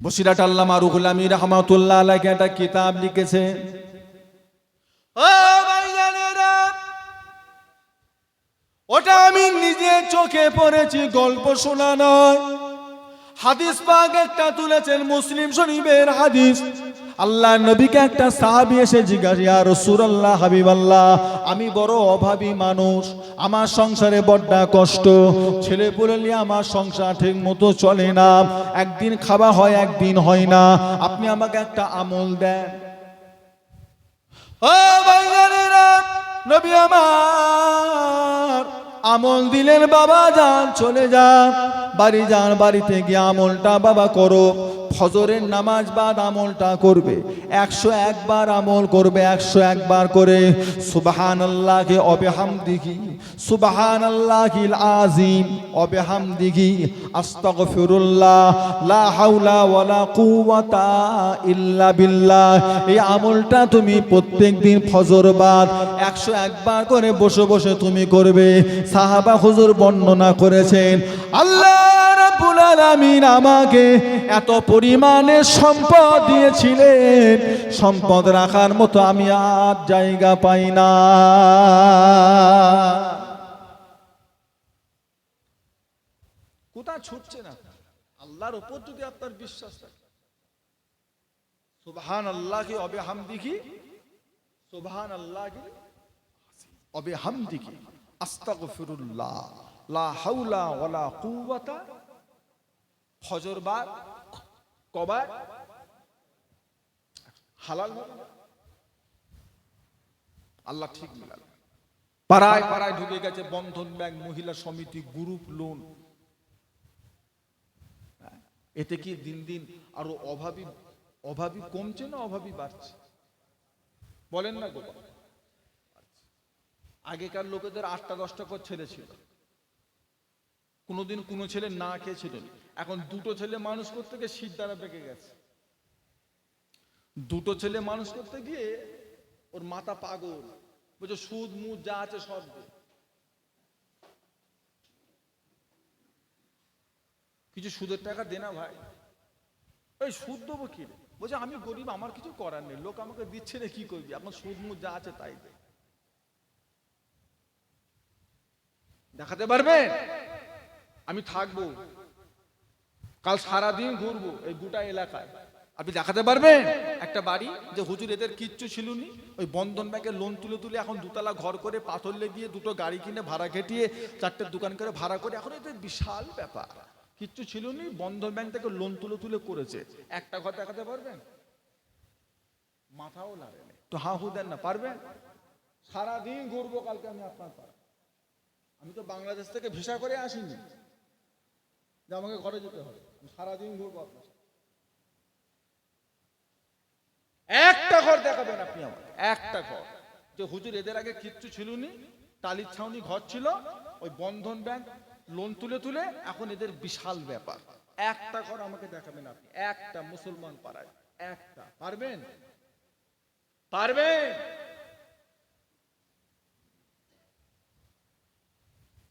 বসিরাট আল্লামা রুহুল আমিন রাহমাতুল্লাহ আলাইহি একটা কিতাব লিখেছে। ও ভাইজানেরা, ওটা আমি নিজে চোখে পড়েছি, গল্প শোনা নয়। হাদিস পাক একটা তুলেছেন, মুসলিম শরীফের হাদিস। আল্লাহ নবীকে একটা সাহাবী এসে জিজ্ঞাসা, ইয়া রাসূলুল্লাহ, হাবিবাল্লাহ, আমি বড় অভাবী মানুষ, আমার সংসারে বড্ড কষ্ট, ছেলে পুলে নিয়ে আমার সংসার ঠিক মতো চলে না, একদিন খাওয়া হয় একদিন হয় না, আপনি আমাকে একটা আমল দেন। ও ভাইজানেরা, নবী আমার আমল দিলেন, বাবা যান, চলে যান, বাড়ি যান, বাড়িতে গিয়ে আমলটা বাবা করো। ফজরের নামাজ বাদ আমলটা করবে, 101 বার আমল করবে, 101 বার করে সুবহানাল্লাহি ওয়া বিহামদিহি, সুবহানাল্লাহিল আযীম ওয়া বিহামদিহি, আস্তাগফিরুল্লাহ, লা হাওলা ওয়ালা কুওয়াতা ইল্লা বিল্লাহ। এই আমলটা তুমি প্রত্যেকদিন ফজর বাদ 101 বার করে বসে বসে তুমি করবে। সাহাবা হুজুর বর্ণনা করেছেন, আল্লাহ রাব্বুল আলামিন আমাকে এত পরিমাণে সম্পদ দিয়েছিলেন, সম্পদ রাখার মতো আমি আর জায়গা পাই না। কোথায় ছুটছে না? আল্লাহর উপর যদি আপনার বিশ্বাস থাকে, সুবহানাল্লাহি ওয়া বিহামদিহি, সুবহানাল্লাহি ওয়া বিহামদিহি, আস্তাগফিরুল্লাহ, লা হাওলা ওয়ালা কুওয়াতা। ফজর বার কবার হালাল আল্লাহ ঠিক মিলাল। পাড়ায় পাড়ায় ঢুকে গেছে বন্ধন ব্যাংক, মহিলা সমিতি, গ্রুপ লোন। এতে কি দিন দিন আরো অভাবী কমছে না অভাবী বাড়ছে? বলেন না গো। আগেকার লোকেদের 8টা 10টা করে ছেলে ছিল, কোনোদিন কোনো ছেলে না খেয়েছিল। এখন 2টো ছেলে মানুষ করতে গিয়ে শীত দ্বারা পেকে গেছে। 2টো ছেলে মানুষ করতে গিয়ে ওর মাথা পাগল, বলছে সুদ মুদ যা আছে সব দে। কিছু সুদের টাকা দে না ভাই। ওই সুদ দেবো কি রে? বলছে আমি গরিব, আমার কিছু করার নেই, লোক আমাকে দিচ্ছে রে, কি করবি, এখন সুদ মুদ যা আছে তাই দে। দেখাতে পারবে আমি থাকবো, কাল সারাদিন ঘুরবো এই গোটা এলাকায়, আপনি দেখাতে পারবেন একটা বাড়ি যে হুজুর এদের কিচ্ছু ছিল নি, ওই বন্ধন ব্যাংকের লোন তুলে তুলে এখন 2তলা ঘর করে, পাথর লেগিয়ে 2টো গাড়ি কিনে ভাড়া খেটিয়ে 4টে দোকান করে ভাড়া করে, এখন এদের বিশাল ব্যাপার, কিচ্ছু ছিল নি, বন্ধন ব্যাংক থেকে লোন তুলে তুলে করেছে। একটা ঘর দেখাতে পারবেন? মাথাও লাগে না তো, হা হু দেন না, পারবেন? সারাদিন ঘুরবো কালকে আমি আপনার পাড়া, আমি তো বাংলাদেশ থেকে ভিসা করে আসিনি যে আমাকে ঘরে যেতে হবে, সারাদিন ঘুরবো আপনার। একটা ঘর দেখাবেন আপনি আমার, একটা ঘর যে হুজুর এদের আগে কিচ্ছু ছিল নি, টালির ছাউনি ঘর ছিল, ওই বন্ধন ব্যাংক লোন তুলে তুলে এখন এদের বিশাল ব্যাপার। একটা ঘর আমাকে দেখাবেন আপনি, একটা মুসলমান পাড়ায় একটা। পারবেন? পারবেন?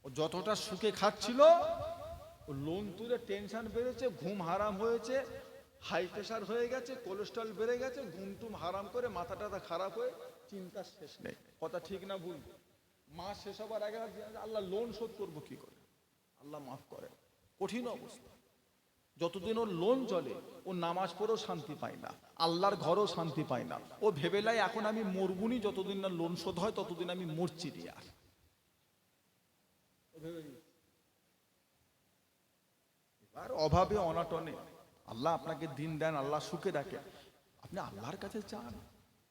ও যতটা সুখে খাচ্ছিল, ও লোন তুলে টেনশন বেড়েছে, ঘুম হারাম হয়েছে, হাই প্রেশার হয়ে গেছে, কোলেস্ট্রল বেড়ে গেছে, ঘুম টুম হারাম করে মাথাটা খারাপ হয়ে চিন্তা শেষ নেই। কথা ঠিক না ভুল? মাস শেষ হবার আগে আল্লাহ লোন শোধ করবো কি করে, আল্লাহ মাফ করে। কঠিন অবস্থা। যতদিন ওর লোন চলে ও নামাজ পড়েও শান্তি পায় না, আল্লাহর ঘরেও শান্তি পায় না। ও ভেবেলাই এখন আমি মরবুনি, যতদিন না লোন শোধ হয় ততদিন আমি মরছি দিয়ে। আর অভাবে অনাটনে আল্লাহ আপনাকে দিন দেন, আল্লাহ সুখে রাখেন, আপনি আল্লাহর কাছে চান।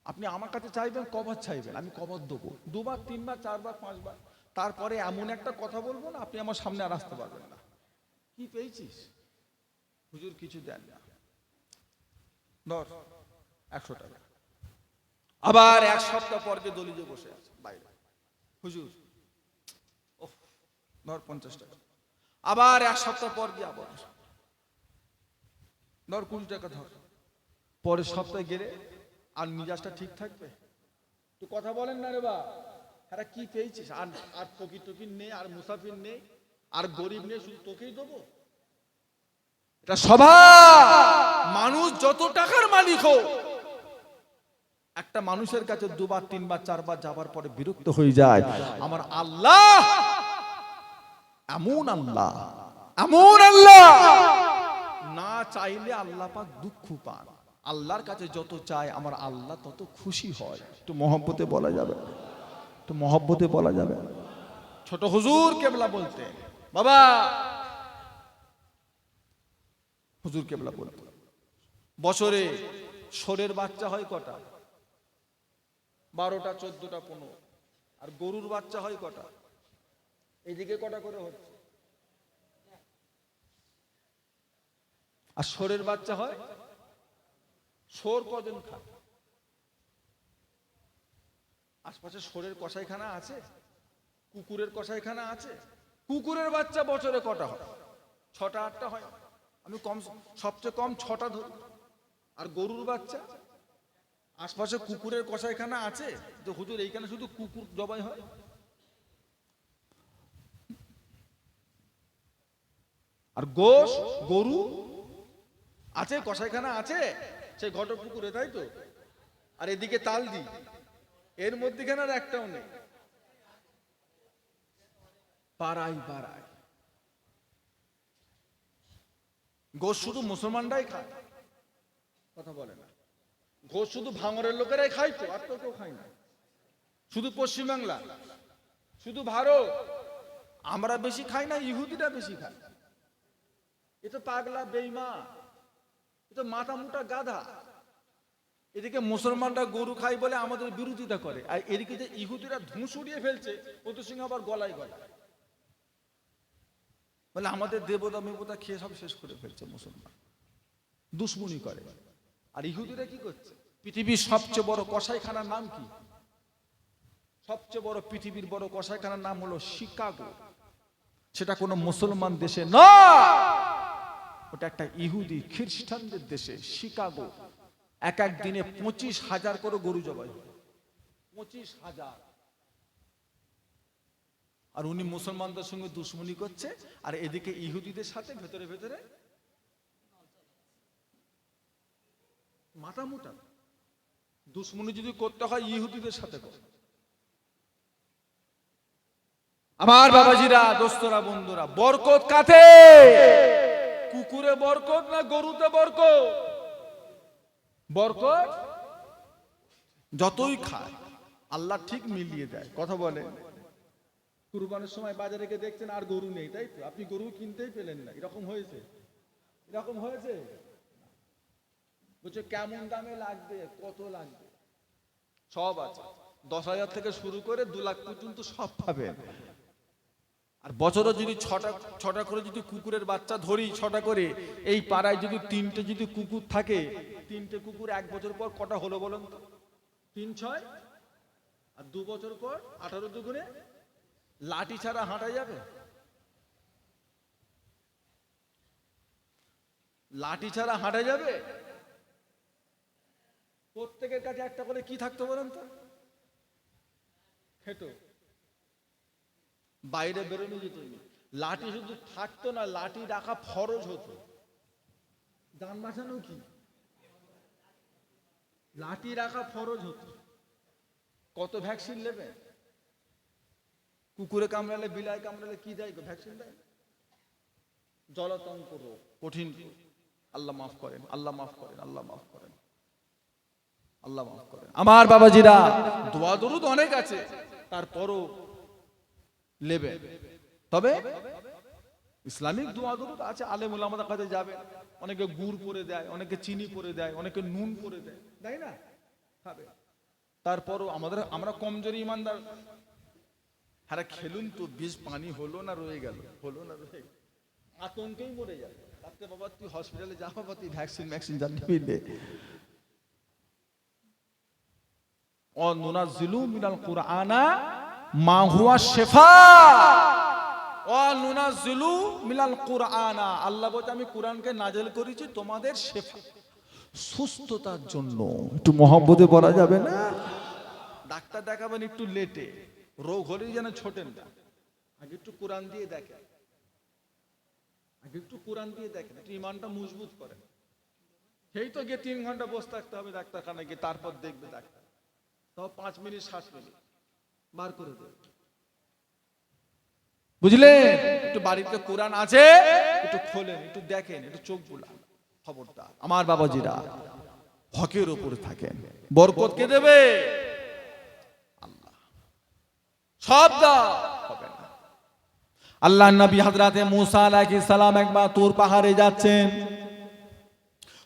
আপনি আমার কাছে চাইবেন, কবার চাইবেন, আমি কবার দেবো, 2বার 3বার 4বার 5বার, তারপরে এমন একটা কথা বলবো না আপনি আমার সামনে আর আসতে পারবেন না। কি পেয়েছিস হুজুর? কিছু দেন না, ধর 100 টাকা। আবার 1 সপ্তাহ পর যে দলিলে বসে আছে বাইরে, হুজুর ওহ ধর 50 টাকা। আবার 1 সপ্তাহ পর গিয়ে আবার ধর 20 টাকা ধর। পরের সপ্তাহে গেলে আর মিজাজটা ঠিক থাকবে? তো কথা বলেন না রে বা, হ্যাঁ কি পেয়েছিস? আর ফকির টকির নেই, আর মুসাফির নেই, আর গরিব নেই, শুধু তোকেই দেবো? এটা স্বভাব। মানুষ যত টাকার মালিক হোক, একটা মানুষের কাছে দুবার তিনবার চারবার যাবার পরে বিরক্ত হয়ে যায়। আমার আল্লাহ এমন আল্লাহ, এমন আল্লাহ, না চাইলে আল্লাহ পাক দুঃখ পান। আল্লাহর কাছে যত চায় আমার আল্লাহ তত খুশি হয়। একটু মহব্বতে বলা যাবে, একটু মহব্বতে বলা যাবে। ছোট হুজুর কেবলা বলতেন, বাবা হুজুর কেবলা বলতেন, বছরে ষোঁড়ের বাচ্চা হয় কটা? 12টা, 14টা, 15। আর গরুর বাচ্চা হয় কটা? এইদিকে কটা করে হচ্ছে? আর ষোঁড়ের বাচ্চা হয়? ষোঁড় কজন খায়? আশপাশে ষোঁড়ের কসাইখানা আছে? কুকুরের কসাইখানা আছে? কুকুরের বাচ্চা বছরে কটা হয়? 6টা 8টা হয়। আমি কম, সবচেয়ে কম 6টা ধরি। আর গরুর বাচ্চা? আশপাশে কুকুরের কসাইখানা আছে যে হুজুর এইখানে শুধু কুকুর জবাই হয়? আর গোশ গরু আছে, কসাইখানা আছে, সেই ঘটক পুকুরে, তাই তো? আর এদিকে তাল দি, এর মধ্যেখানে আর একটাও নেই। পাড়ায় পাড়ায় গোশ শুধু মুসলমানরাই খায়, কথা বলে না। গোশ শুধু ভাঙরের লোকেরাই খায় তো, আর তো কেউ খায় না। শুধু পশ্চিমবাংলা, শুধু ভারত, আমরা বেশি খাই না, ইহুদিরা বেশি খায়। এ তো পাগলা বেঈমান, এ তো মাথা মুটা গাধা। এদিকে মুসলমানরা গরু খায় বলে আমাদের বিরোধিতা করে, আর এদিকে যে ইহুদিরা ধুঁস উড়িয়ে ফেলছে, ওদের সঙ্গে আবার গলায় গলায় বলে আমাদের দেবতা মেবতা খেয়ে সব শেষ করে ফেলছে। মুসলমান দুশ্মনী করে। আর ইহুদিরা কি করছে? পৃথিবীর সবচেয়ে বড় কসাইখানার নাম কি? সবচেয়ে বড়, পৃথিবীর বড় কসাইখানার নাম হলো শিকাগো। সেটা কোনো মুসলমান দেশে না, ওটা একটা ইহুদি খ্রিস্টানদের দেশে, শিকাগো। এক এক দিনে 25,000 করে গরু জবাই হয়, 25,000। আর উনি মুসলমানদের সঙ্গে দুশ্মনী করছে, আর এদিকে ইহুদিদের সাথে ভেতরে ভেতরে মাথা মোটা। দুশ্মনী যদি করতে হয় ইহুদিদের সাথে করে। আমার বাবাজিরা, দোস্তরা, বন্ধুরা, বরকত কাতে? কুকুরে বরকত না গরুতে বরকত? বরকত যতই খায় আল্লাহ ঠিক মিলিয়ে দেয়, কথা বলে। কুরবানের সময় বাজারে গিয়ে দেখছেন আর গরু নেই, তাই তো? আপনি গরু কিনতেই পেলেন না, এরকম হয়েছে? এরকম হয়েছে? বলছে কেমন দামে লাগবে, কত লাগবে? সব আছে, 10,000 থেকে শুরু করে 2 লাখ পর্যন্ত সব পাবেন। আর বছরে যদি ছটা করে যদি কুকুরের বাচ্চা ধরি, 6টা করে, এই পাড়ায় যদি 3টে যদি কুকুর থাকে, 3টে কুকুর 1 বছর পর কটা হলো বলুন তো? 3 6, আর 2 বছর পর 18 দুগুণে। লাঠি ছাড়া হাঁটা যাবে? লাঠি ছাড়া হাঁটা যাবে? প্রত্যেকের কাছে একটা করে কি থাকতো বলুন তো? খেতো। বাইরে বেরোনো যেত না। লাঠি শুধু থাকতো না, লাঠি রাখা ফরজ হতো। জান বাঁচানো কি? লাঠি রাখা ফরজ হতো। কত ভ্যাকসিন নেবে? কুকুরে কামড়ালে, বিলাই কামড়ালে কি দেয়? ভ্যাকসিন দেয়। জলাতঙ্ক রোগ, কঠিন। আল্লাহ মাফ করেন, আল্লাহ মাফ করেন, আল্লাহ মাফ করেন, আল্লাহ মাফ করেন। আমার বাবাজিরা, দোয়া দরুদ অনেক আছে, তারপরও লেবে। তবে ইসলামিক দোয়া দরুদ আছে, আলেম ওলামাদের কাছে যাবে, অনেকে গুড় পরে দেয়, অনেকে চিনি পরে দেয়, অনেকে নুন পরে দেয়, তাই না? খাবে। তারপরও আমরা কমজোরি ইমানদার। হ্যাঁ, খেলুন তো, বিষ পানি হলো না রয়ে গেল, হলো না রয়ে গেল, আতঙ্কেই মরে যাবে। তাতে বাবা তুই হসপিটালে যা, বাবা তুই ভ্যাকসিন জানিয়ে। অনুনাজ্জিলু মিনাল কুরআনা মা হুয়া শিফা, অনুনাজ্জিলু মিনাল কুরআনা, আল্লাহ বলে আমি কোরআনকে নাযিল করেছি তোমাদের শিফা, সুস্থতার জন্য। একটু মহব্বতে বলা যাবে না? ডাক্তার দেখাবেন একটু লেটে, রোগ হলেই যেন ছোটেন না, আগে একটু কোরআন দিয়ে দেখেন, একটু কোরআন দিয়ে দেখেন, একটু ইমানটা মজবুত করেন। সেই তো গিয়ে 3 ঘন্টা বসে থাকতে হবে ডাক্তারখানায় গিয়ে, তারপর দেখবে ডাক্তার, তাও 5 মিনিট 7 মিনিট বার করে দেবে। বুঝলেন? একটু বাড়িতে কোরআন আছে, একটু খোলেন, একটু দেখেন, একটু চোখ বুলান। খবরদার আমার বাবাজিরা, হকের উপরে থাকেন, বরকত কে দেবে? আল্লাহ। সব দাও হবে না। আল্লাহর নবী হযরতে মুসা আলাইহিস সালাম একবার তুর পাহাড়ে যাচ্ছেন।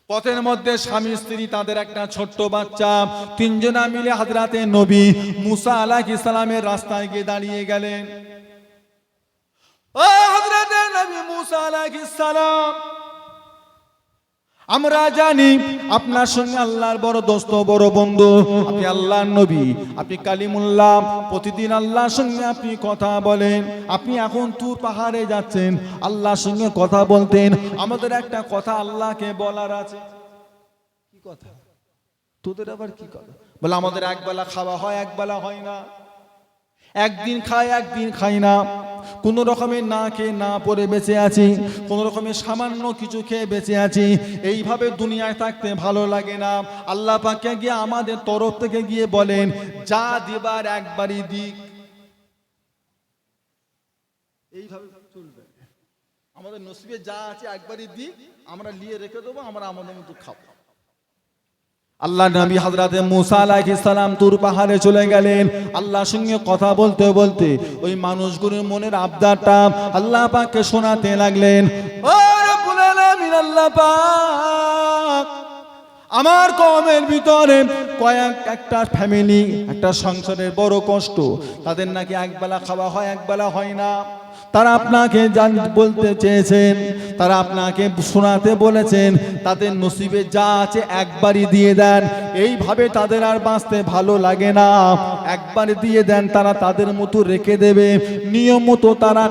পথের মধ্যে স্বামী স্ত্রী, তাদের একটা ছোট্ট বাচ্চা, তিনজনা মিলে হযরতে নবী মুসা আলাইহিস সালামের রাস্তায় গিয়ে দাঁড়িয়ে গেলেন। ও হযরতে নবী মুসা আলাইহিস সালাম, আমরা জানি আপনার সঙ্গে আল্লাহর বড় দোস্ত, বড় বন্ধু, আপনি আল্লাহর নবী, আপনি কালিমুল্লাহ, প্রতিদিন আল্লাহর সঙ্গে আপনি কথা বলেন। আপনি এখন তুর পাহাড়ে যাচ্ছেন, আল্লাহর সঙ্গে কথা বলতেন। আমাদের একটা কথা আল্লাহকে বলার আছে। কি কথা? তোদের আবার কি কথা? বলে আমাদের একবেলা খাওয়া হয়, একবেলা হয় না, একদিন খাই একদিন খাই না, কোন রকমের না খেয়ে না পরে বেঁচে আছি, কোন রকমের সামান্য কিছু খেয়ে বেঁচে আছি। এইভাবে দুনিয়ায় থাকতে ভালো লাগে না। আল্লাহ পাককে গিয়ে আমাদের তরফ থেকে গিয়ে বলেন, যা দিবার একবারই দিক। এইভাবে চলবে। আমাদের নসিবে যা আছে একবারই দিক, আমরা নিয়ে রেখে দেবো, আমরা আমাদের মতো খাবো। আল্লাহ নবী হযরতে মুসা আলাইহিস সালাম তুর পাহাড়ে চলে গেলেন। আল্লাহর সঙ্গে কথা বলতে বলতে ওই মানুষগুলোর মনের আবদারটা আল্লাহ পাককে শোনাতে লাগলেন। ও রব্বুল আলামিন, আল্লাহ পাক, আমার কওমের ভিতরে একটা ফ্যামিলি, একটা সংসারের বড় কষ্ট, তাদের নাকি একবেলা খাওয়া হয়, একবেলা হয় না। তারা আপনাকে বলতে চেয়েছেন, তারা আপনাকে শোনাতে বলেছেন, তাদের নসিবে যা আছে একবারই দিয়ে দেন। এইভাবে তাদের আর বাঁচতে ভালো লাগে না, একবার দিয়ে দেন, তারা তাদের মতো রেখে দেবে, নিয়ম মতো তারা।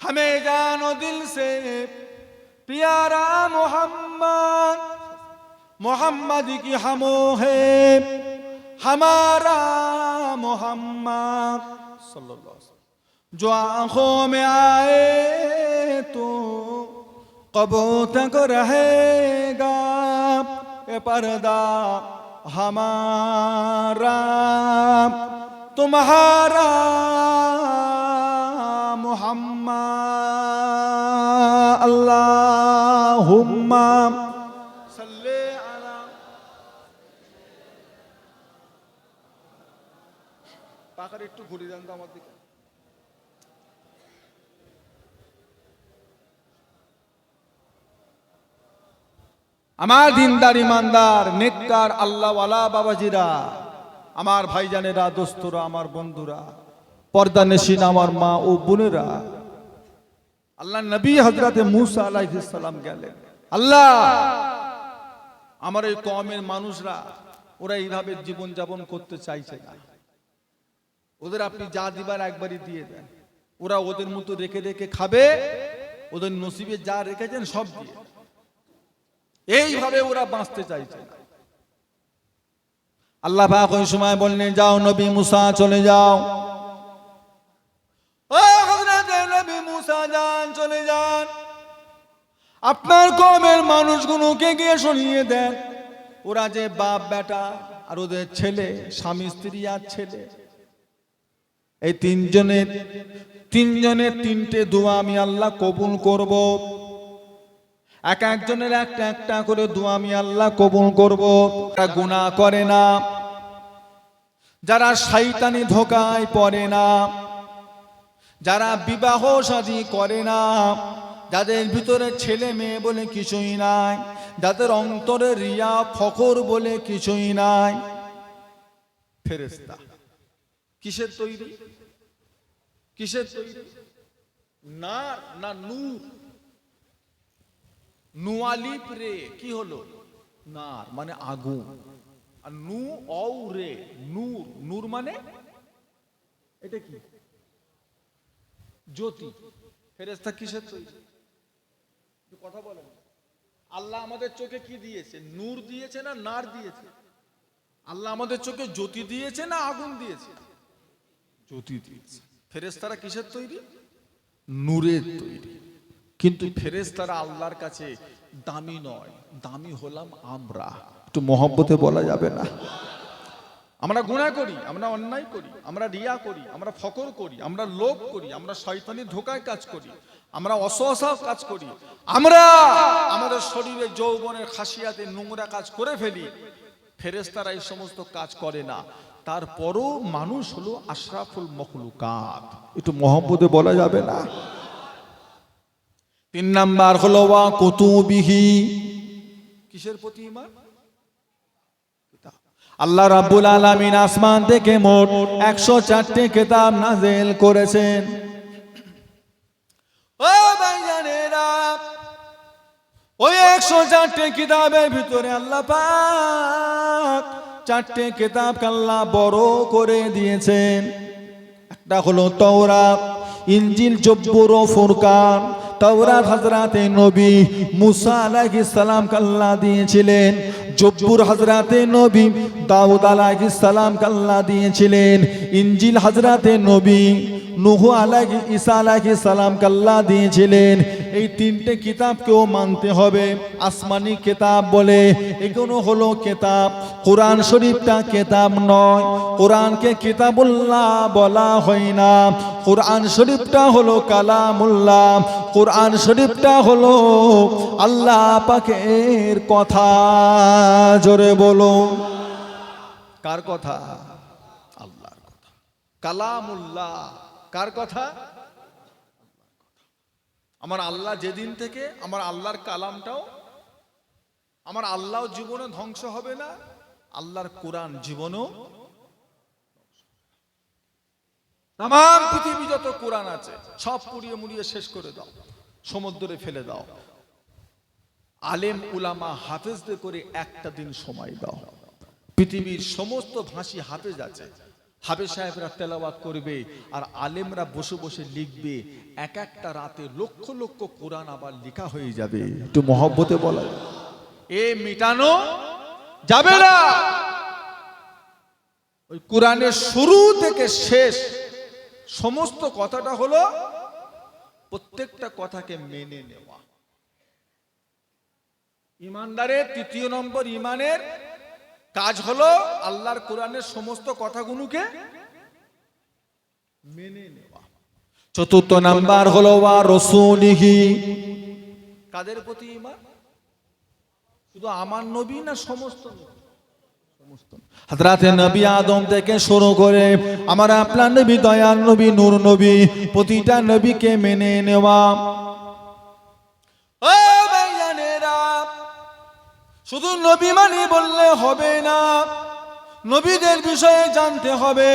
हमें जानो दिल से प्यारा मोहम्मद, मोहम्मद की हमो है हमारा मोहम्मद सल्लल्लाहु अलैहि वसल्लम। जो आंखों में आए तो कब्र तक रहेगा ये पर्दा हमारा तुम्हारा मोहम्मद। अल्लाहुम्मा सल्ले अला। পাখার একটু ঘুরে যান তো আমার দিকে। আমার দিনদার ইমানদার নেককার আল্লাহওয়ালা বাবাজিরা, আমার ভাইজানেরা, দোস্তরা, আমার বন্ধুরা, পর্দানশীন আমার মা ও বোনেরা, আল্লাহ নবী হযরতে মুসা আলাইহিস সালাম গেলেন। আল্লাহ, আমার এই কওমের মানুষরা ওরা এইভাবে জীবন যাপন করতে চাইছে না, ওদের আপনি যা দিবার একবারই দিয়ে দেন, ওরা ওদের মতো রেখে রেখে খাবে, ওদের নসিবে যা রেখেছেন সব দিয়ে। এইভাবে ওরা বাঁচতে চাইছে না। আল্লাহ পাক ওই সময় বললেন, যাও নবী মুসা চলে যাও, ও হযরত নবী মুসা যান, চলে যান, আপনার কওমের মানুষগুলোকে গিয়ে শুনিয়ে দেন, ওরা যে বাপ বেটা আর ওদের ছেলে, স্বামী স্ত্রী আর ছেলে, এই তিনজনের তিনটে দোয়া আমি আল্লাহ কবুল করব। এক একজনের একটা একটা করে দোয়া আমি আল্লাহ কবুল করব। যারা গুনাহ করে না, যারা শয়তানি ধোঁকায় পড়ে না, যারা বিবাহ শাদী করে না, যাদের ভিতরে ছেলে মেয়ে বলে কিছুই নাই, যাদের অন্তরে রিয়া ফখর বলে কিছুই নাই, ফেরেশতা। কিসের তৈরি? কিসের তৈরি? না না নূর, নুয়ালিপ রে, কি হলো? নার মানে আগুন, আর নু অউ রে নূর, নূর মানে এটা কি? জ্যোতি। ফেরেশতা কিসের তৈরি? কথা বলেন। আল্লাহ আমাদের চোখে কি দিয়েছে? নূর দিয়েছে না নার দিয়েছে? আল্লাহ আমাদের চোখে জ্যোতি দিয়েছে না আগুন দিয়েছে? জ্যোতি দিয়েছে। ফেরেশতারা কিসের তৈরি? নূরের তৈরি। কিন্তু ফেরেশতারা আল্লাহর কাছে দামি নয়, দামি হলাম আমরা। একটু মহব্বতে বলা যাবে না? আমরা গুনাহ করি, আমরা অন্যায় করি, আমরা রিয়া করি, আমরা ফকর করি, আমরা লোভ করি, আমরা শয়তানি ধোঁকায় কাজ করি, আমরা অসহসাও কাজ করি, আমরা আমাদের শরীরে যৌবনের খাসিয়াতে নোংরা কাজ করে ফেলি। ফেরেশতারা এই সমস্ত কাজ করে না, তারপরও মানুষ হলো আশরাফুল মখলুকাত। একটু মহব্বতে বলা যাবে না? 3 নাম্বার হলো ওয়া কুতুবিহি। কিসের প্রতি ঈমান? আল্লাহ রাব্বুল আলামিন আসমান থেকে মোট 104টি কিতাব নাযিল করেছেন। ও ভাইজানেরা, ওই 104টি কিতাবের ভিতরে আল্লাহ পাক 4টে কিতাবকে আল্লাহ বড় করে দিয়েছেন। একটা হলো তাওরাত, ইনজিল, জব্বুর ও ফুরকান। তাওরাত হযরতে নবী মুসা আলাইহিস সালামকে আল্লাহ দিয়েছিলেন, জব্বুর হযরতে নবী দাউদ আলাইহিস সালামকে আল্লাহ দিয়েছিলেন, ইনজিল হযরতে নবী নূহ আলাইহিস ঈসা আলাইহিস সালামকে আল্লাহ দিয়েছিলেন। এই 3টে কিতাবকেও মানতে হবে। আসমানি কিতাব বলে এগুলো হলো কিতাব। কোরআন শরীফটা কিতাব নয়, কোরআনকে কিতাবুল্লাহ বলা হয় না। কোরআন শরীফটা হলো কালামুল্লাহ, কোরআন শরীফটা হলো আল্লাহ পাকের কথা। জোরে বলো, কার কথা? আল্লাহর কথা। কালামুল্লাহ কার কথা? আমার আল্লাহ যেদিন থেকে আমার আল্লাহর কালামটাও, আমার আল্লাহ জীবনে ধ্বংস হবে না, আল্লাহর কোরআন জীবনও। তামাম পৃথিবী যত কোরআন আছে সব পুড়িয়ে মুড়িয়ে শেষ করে দাও, সমুদ্রে ফেলে দাও। আলেম উলামা হাফেজদের করে একটা দিন সময় দাও। পৃথিবীর সমস্ত ভাষী হাফেজ আছে, হাফেজ সাহেবরা তেলাওয়াত করবে আর আলেমরা বসে বসে লিখবে। এক একটা রাতে লক্ষ লক্ষ কোরআন আবার লেখা হয়ে যাবে। একটু মহব্বতে বলা, এ মিটানো যাবে না। ওই কোরআনের শুরু থেকে শেষ সমস্ত কথাটা হলো প্রত্যেকটা কথাকে মেনে নেওয়া। ইমানদারের 3 নম্বর ইমানের কাজ হলো আল্লাহর কোরআনের সমস্ত কথাগুলোকে মেনে নেওয়া। 4 নাম্বার হলো ওয়া রাসূলিহি। কাদের প্রতি ঈমান? শুধু আমার নবী না, সমস্ত নবী? সমস্ত। হযরতে নবী আদম থেকে শুরু করে আমার আপনার নবী, দয়ার নবী, নূর নবী, প্রতিটা নবীকে মেনে নেওয়া। ও ভাইজানেরা, শুধু নবী মানে বললে হবে না, নবীদের বিষয়ে জানতে হবে।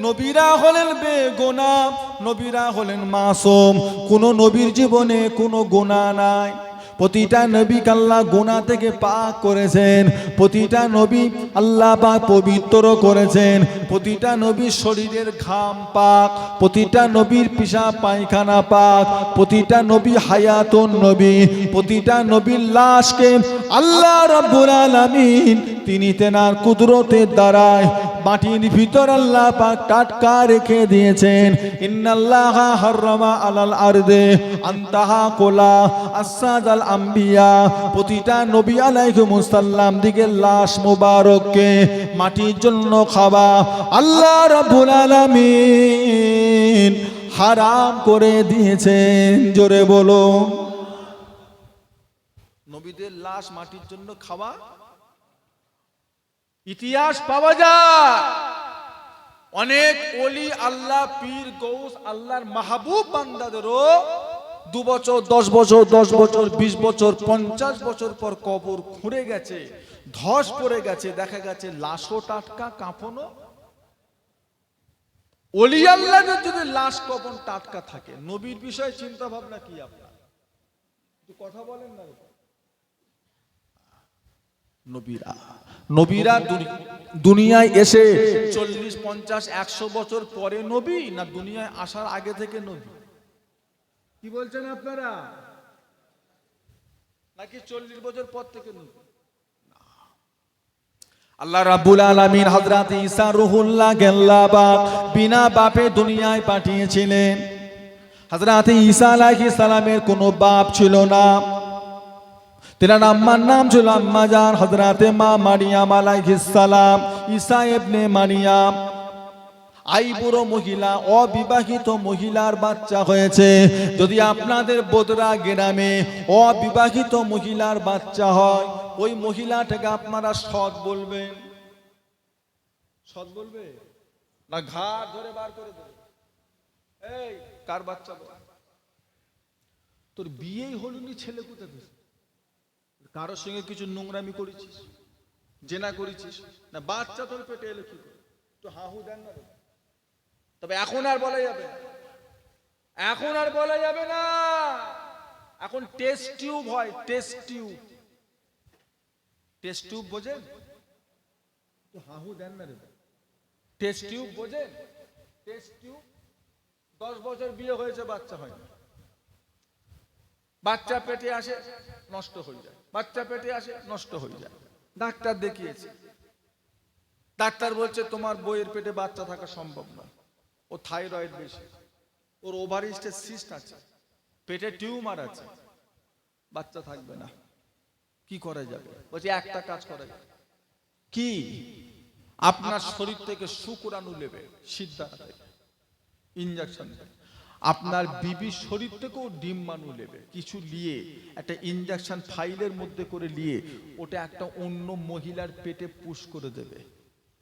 নবীরা হলেন বেগুনাহ, নবীরা হলেন মাসুম, কোন নবীর জীবনে কোনো গুনাহ নাই। প্রতিটা নবীকে আল্লাহ গুনাহ থেকে পাক করেছেন, প্রতিটা নবী আল্লাহ পাক পবিত্র করেছেন, প্রতিটা নবীর শরীরের ঘাম পাক, প্রতিটা নবীর পেশাব পায়খানা পাক, প্রতিটা নবী হায়াতুন নবী, প্রতিটা নবীর লাশকে আল্লাহ রাব্বুল আলামিন তিনি তেনার কুদরতের দ্বারায় মাটির ভিতর আল্লাহ পাক টাটকা রেখে দিয়েছেন। ইন্নাল্লাহা হাররামা আলাল আরদে আনতাহা কোলা আসাদাল আম্বিয়া, প্রতিটা নবী আলাইহিমুস সালাম দিকে লাশ মুবারককে মাটির জন্য খাওয়া আল্লাহ রাব্বুল আলামিন হারাম করে দিয়েছেন। জোরে বলো, নবীদের লাশ মাটির জন্য খাওয়া ইতিহাস পাওয়া যায়। অনেক ওলি আল্লাহ পীর গৌস আল্লাহর মাহবুব বান্দাদেরও 2 বছর 10 বছর 10 বছর 20 বছর 50 বছর পর কবর খুঁড়ে গেছে, ধস পড়ে গেছে, দেখা গেছে লাশও টাটকা, কাফনও। ওলি আল্লাহদের যদি লাশ কফন টাটকা থাকে, নবীর বিষয়ে চিন্তা ভাবনা কি আপনার? একটু কথা বলেন না। নবীরা দুনিয়ায় এসে 40, 50, 100 বছর পরে নবী, না দুনিয়ায় আসার আগে থেকে নবী? কি বলছেন আপনারা? নাকি 40 বছর পর থেকে নবী? আল্লাহ রাব্বুল আলামিন হযরত ঈসা রূহুল্লাহ আল্লাহ পাক বিনা বাপে দুনিয়ায় পাঠিয়েছিলেন। হযরত ঈসা আলাইহিস সালামের কোনো বাপ ছিল না, তেনার আম্মার নাম ছিল আম্মা জান হযরতে মা মারিয়াম আলাইহিস সালাম। ঈসা ইবনে মারিয়াম আইবুড়ো মহিলা, অবিবাহিত মহিলার বাচ্চা হয়েছে। যদি আপনাদের বোদরা গ্রামে অবিবাহিত মহিলার বাচ্চা হয়, ওই মহিলাটাকে আপনারা সৎ বলবেন? সৎ বলবে না ঘাট ধরে বার করে দেবে? এই কার বাচ্চা বল? তোর বিয়েই হলুনি, ছেলে কোথা থেকে? কারোর সঙ্গে কিছু নোংরামি করেছিস, জেনা করেছিস না? বাচ্চা তোর পেটে এলো কি করে? তো হাহু দেন না। তবে এখন আর বলা যাবে না, এখন আর বলা যাবে না। এখন টেস্ট টিউব হয়, টেস্ট টিউব। টেস্ট টিউব বোঝেন তো? হাহু দেন না রে। টেস্ট টিউব বোঝেন? টেস্ট টিউব 10 বছর বিয়ে হয়েছে, বাচ্চা হয় না। বাচ্চা পেটে আসে, নষ্ট হয়ে যায়। বাচ্চা পেটে আসে, নষ্ট হয়ে যায়। ডাক্তার দেখিয়েছে, ডাক্তার বলছে তোমার বইয়ের পেটে বাচ্চা থাকা সম্ভব না, ও থাইরয়েড বেশি, ওর ওভারিস্টে সিস্ট আছে, পেটে টিউমার আছে, বাচ্চা থাকবে না। কি করা যাবে? বলছে একটা কাজ করা যাবে। কি? আপনার শরীর থেকে শুক্রাণু নেবে, সিদ্ধা ইনজেকশন। আপনার বিবির শরীর থেকেও ডিম্বাণু নেবে, কিছু নিয়ে একটা ইনজেকশন ফাইলের মধ্যে করে নিয়ে ওটা একটা অন্য মহিলার পেটে পুশ করে দেবে,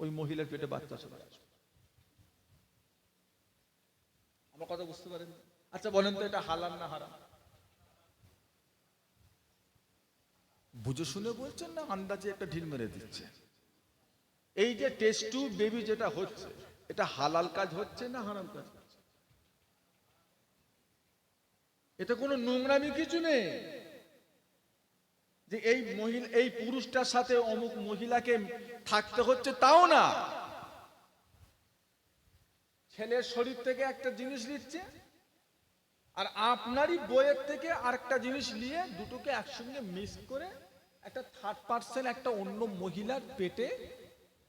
ওই মহিলার পেটে বাচ্চা চলে আসবে। আমার কথা বুঝতে পারেন? আচ্ছা বলেন তো, এটা হালাল না হারাম? বুঝে শুনে বলছেন না আন্দাজে একটা ঢিল মেরে দিচ্ছে? এই যে টেস্ট টিউব বেবি যেটা হচ্ছে, এটা হালাল কাজ হচ্ছে না হারাম কাজ? এটা কোনো নোংরামি কিছু নেই যে এই মহিলা, এই পুরুষটার সাথে অমুক মহিলাকে থাকতে হচ্ছে, তাও না। ছেলের শরীর থেকে একটা জিনিস নিচ্ছে, আর আপনারই বইয়ের থেকে আরেকটা জিনিস নিয়ে দুটোকে একসঙ্গে মিক্স করে একটা থার্ড পার্সন একটা অন্য মহিলার পেটে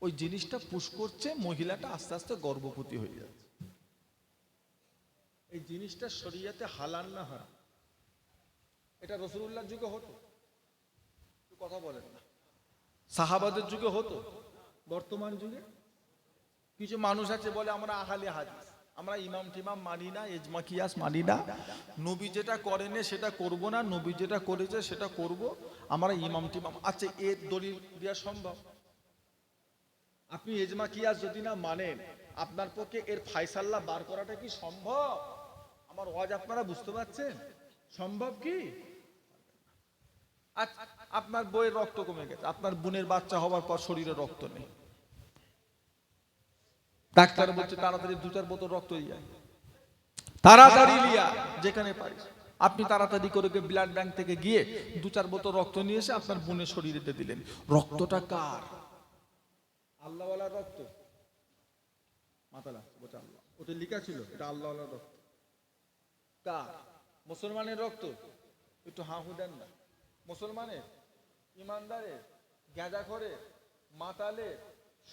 ওই জিনিসটা পুশ করছে, মহিলাটা আস্তে আস্তে গর্ভবতী হয়ে যাচ্ছে। এই জিনিসটা শরিয়াতে হালাল না হারাম? এটা রাসূলুল্লাহর যুগে হতো? কথা বলেন না। সাহাবাদের যুগে হতো? বর্তমান যুগে কিছু মানুষ আছে বলে আমরা আহলে হাদিস, আমরা ইমাম টিমাম মানি না, ইজমা কিয়াস মানি না, নবী যেটা করেনি সেটা করব না, নবী যেটা করেছে সেটা করব, আমরা ইমাম টিমাম। আচ্ছা, এর দলিল দেওয়া সম্ভব? আপনি ইজমা কিয়াস যদি না মানেন, আপনার পক্ষে এর ফায়সালা বার করাটা কি সম্ভব? আমার ওয়াজ আপনারা বুঝতে পারছেন? সম্ভব কি? আপনার বইয়ের রক্ত কমে গেছে, আপনার বোনের বাচ্চা হওয়ার পর শরীরে রক্ত নেই, ডাক্তার বলছে তাড়াতাড়ি 2-4 বোতল রক্ত দিয়ে যায়, তাড়াতাড়ি লিয়া যেখানে পারিস। আপনি তাড়াতাড়ি করে ব্লাড ব্যাংক থেকে গিয়ে 2-4 বোতল রক্ত নিয়ে এসে আপনার বোনের শরীরে দিলেন। রক্তটা কার? আল্লাহওয়ালার রক্ত। মাতালা বলছে আল্লাহ, ওটা লেখা ছিল এটা আল্লাহওয়ালার রক্ত। কার? মুসলমানের রক্ত। একটু হাহু দেন না। মুসলমানের, ইমানদারের, গাঁজাখোরের, মাতালের,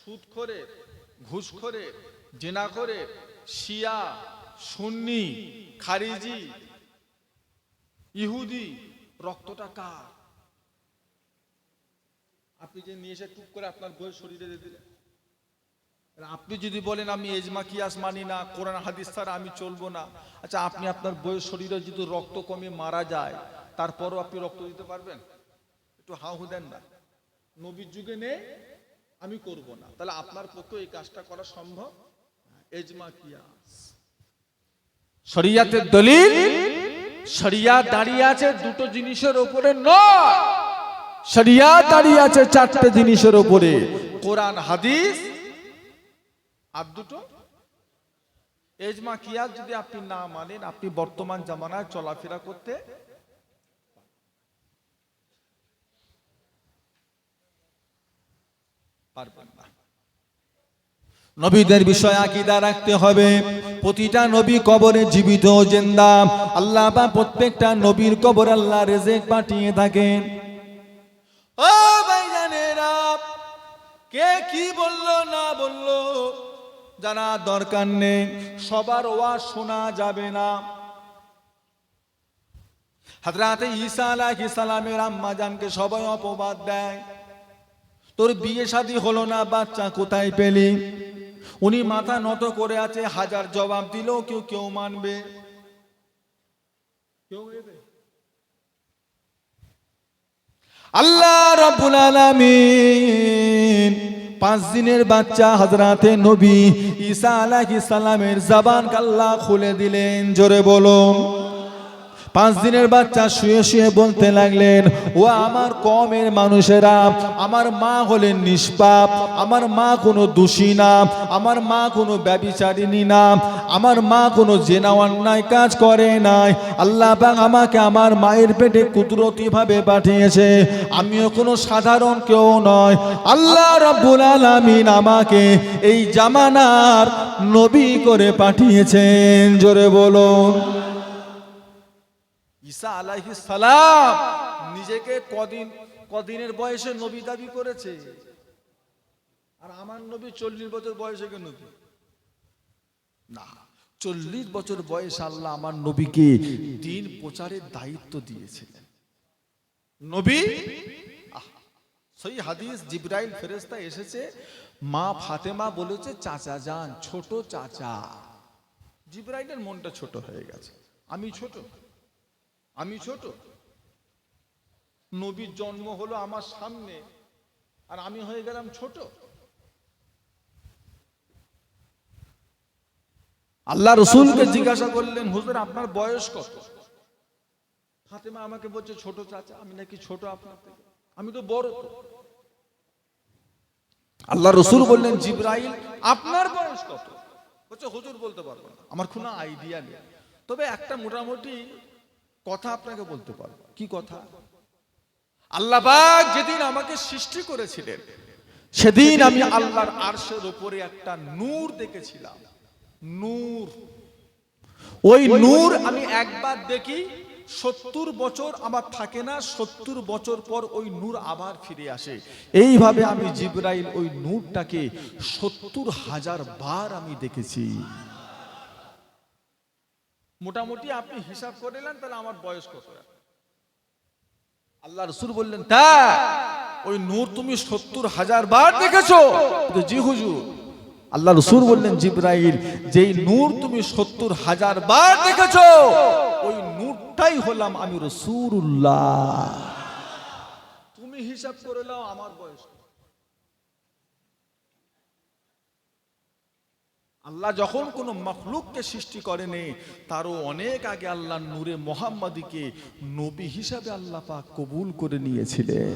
সুদখোরের, ঘুষখোরের, জিনাখোরের, শিয়া, সুন্নি, খারিজি, ইহুদি, রক্তটা কার? আপনি যে নিয়ে এসে টুক করে আপনার বইয়ের শরীরে দিয়ে দিলেন। আপনি যদি বলেন আমি এজমা কিয়াস মানি না, কোরআন হাদিস ছাড়া আমি চলবো না, আচ্ছা আপনি আপনার বইয়ের শরীরে যদি রক্ত কমে মারা যায় তারপরও আপনি রক্ত দিতে পারবেন? একটু হাহু দেন না। নবীর যুগে নেই, আমি করব না, তাহলে আপনার পক্ষে এই কাজটা করা সম্ভব? এজমা কিয়াস শরিয়াতের দলিল। শরিয়াত দাঁড়িয়ে আছে দুটো জিনিসের উপরে নয়, শরিয়াত দাঁড়িয়ে আছে 4টে জিনিসের উপরে, কোরআন হাদিস আর দুটো এজমা কিয়াস। যদি আপনি না মানেন আপনি বর্তমান জামানায় চলাফেরা করতে পারবেন না। নবীদের বিষয়ে আকীদা রাখতে হবে। প্রতিটা নবী কবরে জীবিত জিন্দা। আল্লাহ বা প্রত্যেকটা নবীর কবর আল্লাহ রিজিক পাঠিয়ে থাকেন। ও ভাইজানেরা, কে কি বললো না বললো জানা দরকার নেই, সবার ওয়াজ শোনা যাবে না। হযরত ঈসা আলাইহিস সালামের আম্মা জানকে সবাই অপবাদ দেয়, তোর বিয়ে শাদী হলো না, বাচ্চা কোথায় পেলি? উনি মাথা নত করে আছে, হাজার জবাব দিলেও কেউ মানবে? আল্লাহ রাব্বুল আলামিন 5 দিনের বাচ্চা হযরতে নবী ঈসা আলাইহিস সালামের জবান আল্লাহ খুলে দিলেন। জোরে বলুন। 5 দিনের বাচ্চা শুয়ে শুয়ে বলতে লাগলেন, ও আমার কওমের মানুষেরা, আমার মা হলেন নিষ্পাপ, আমার মা কোনো দোষী না, আমার মা কোনো ব্যভিচারিণী না, আমার মা কোনো জেনা অন্যায় কাজ করে নাই। আল্লাহ পাক আমাকে আমার মায়ের পেটে কুদরতি ভাবে পাঠিয়েছে, আমিও কোনো সাধারণ কেউ নয়। আল্লাহ রাব্বুল আলামিন আমাকে এই জামানার নবী করে পাঠিয়েছেন। জোরে বলুন। ঈসা আলাইহিস সালাম নিজেকে কদিনের বয়সে নবী দাবি করেছে, আর আমার নবী 40 বছর বয়সে কেন নবী? না, 40 বছর বয়সে আল্লাহ আমার নবীকে দ্বীন প্রচারের দায়িত্ব দিয়েছিলেন। নবী সেই হাদিস, জিবরাইল ফেরেশতা এসেছে, মা ফাতেমা বলেছে চাচা যান, ছোট চাচা। জিবরাইলের মনটা ছোট হয়ে গেছে, আমি ছোট, নবীর জন্ম হলো আমার সামনে আর আমি হয়ে গেলাম ছোট। আল্লাহ রাসূলকে জিজ্ঞাসা করলেন, হুজুর আপনার বয়স কত? ফাতেমা আমাকে বলছে ছোট চাচা। আমি নাকি ছোট আপনার থেকে? আমি তো বড়। তো আল্লাহ রাসূল বললেন, জিবরাইল আপনার বয়স কত? বলছে হুজুর বলতে পারবো না, আমার কোনো আইডিয়া নেই, তবে একটা মোটামুটি কথা আপনাকে বলতে পারবো। কি কথা? আল্লাহ পাক যেদিন আমাকে সৃষ্টি করেছিলেন সেদিন আমি আল্লাহর আরশের উপরে একটা নূর দেখেছিলাম। নূর, ওই নূর আমি একবার দেখি 70 বছর আমার থাকে না, 70 বছর পর ওই নূর আবার ফিরে আসে। এইভাবে আমি জিবরাইল ওই নূরটাকে 70,000 বার আমি দেখেছি। মোটামুটি আপনি হিসাব করে নেন তাহলে আমার বয়স কত। আল্লাহ রাসূল বললেন, তা ওই নূর তুমি 70,000 বার দেখেছো? জি হুজুর। আল্লাহ রাসূল বললেন, জিবরাইল যেই নূর তুমি 70,000 বার দেখেছো ওই নূরটাই হলাম আমি রাসূলুল্লাহ। তুমি হিসাব করে নাও আমার বয়স। আল্লাহ যখন কোনো মখলুককে সৃষ্টি করেনি তারও অনেক আগে আল্লাহ নূরে মুহাম্মাদীকে নবী হিসাবে আল্লাহ পাক কবুল করে নিয়েছিলেন।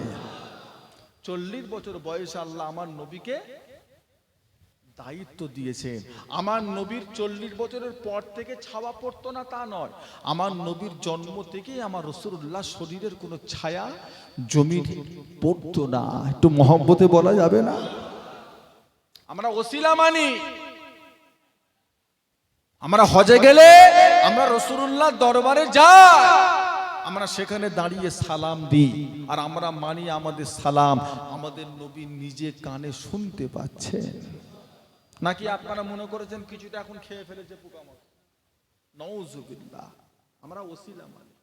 40 বছর বয়সে আল্লাহ আমার নবীকে দায়িত্ব দিয়েছেন। আমার নবীর 40 বছরের পর থেকে ছাওয়া পড়তো না তা নয়, আমার নবীর জন্ম থেকেই আমার রাসূলুল্লাহ শরীরের কোনো ছায়া জমিন পড়তো না। একটু মহব্বতে বলা যাবে না? আমরা ওসিলা মানি। আমরা হজে গেলে আমরা রাসূলুল্লাহ দরবারে যাই, আমরা সেখানে দাঁড়িয়ে সালাম দিই, আর আমরা মানি আমাদের সালাম আমাদের নবী নিজে কানে শুনতে পাচ্ছেন। নাকি আপনারা মনে করেছেন কিছুটা এখন খেয়ে ফেলেছে পোকামাকড়? নাউযুবিল্লাহ। আমরা ওসিলা মানি।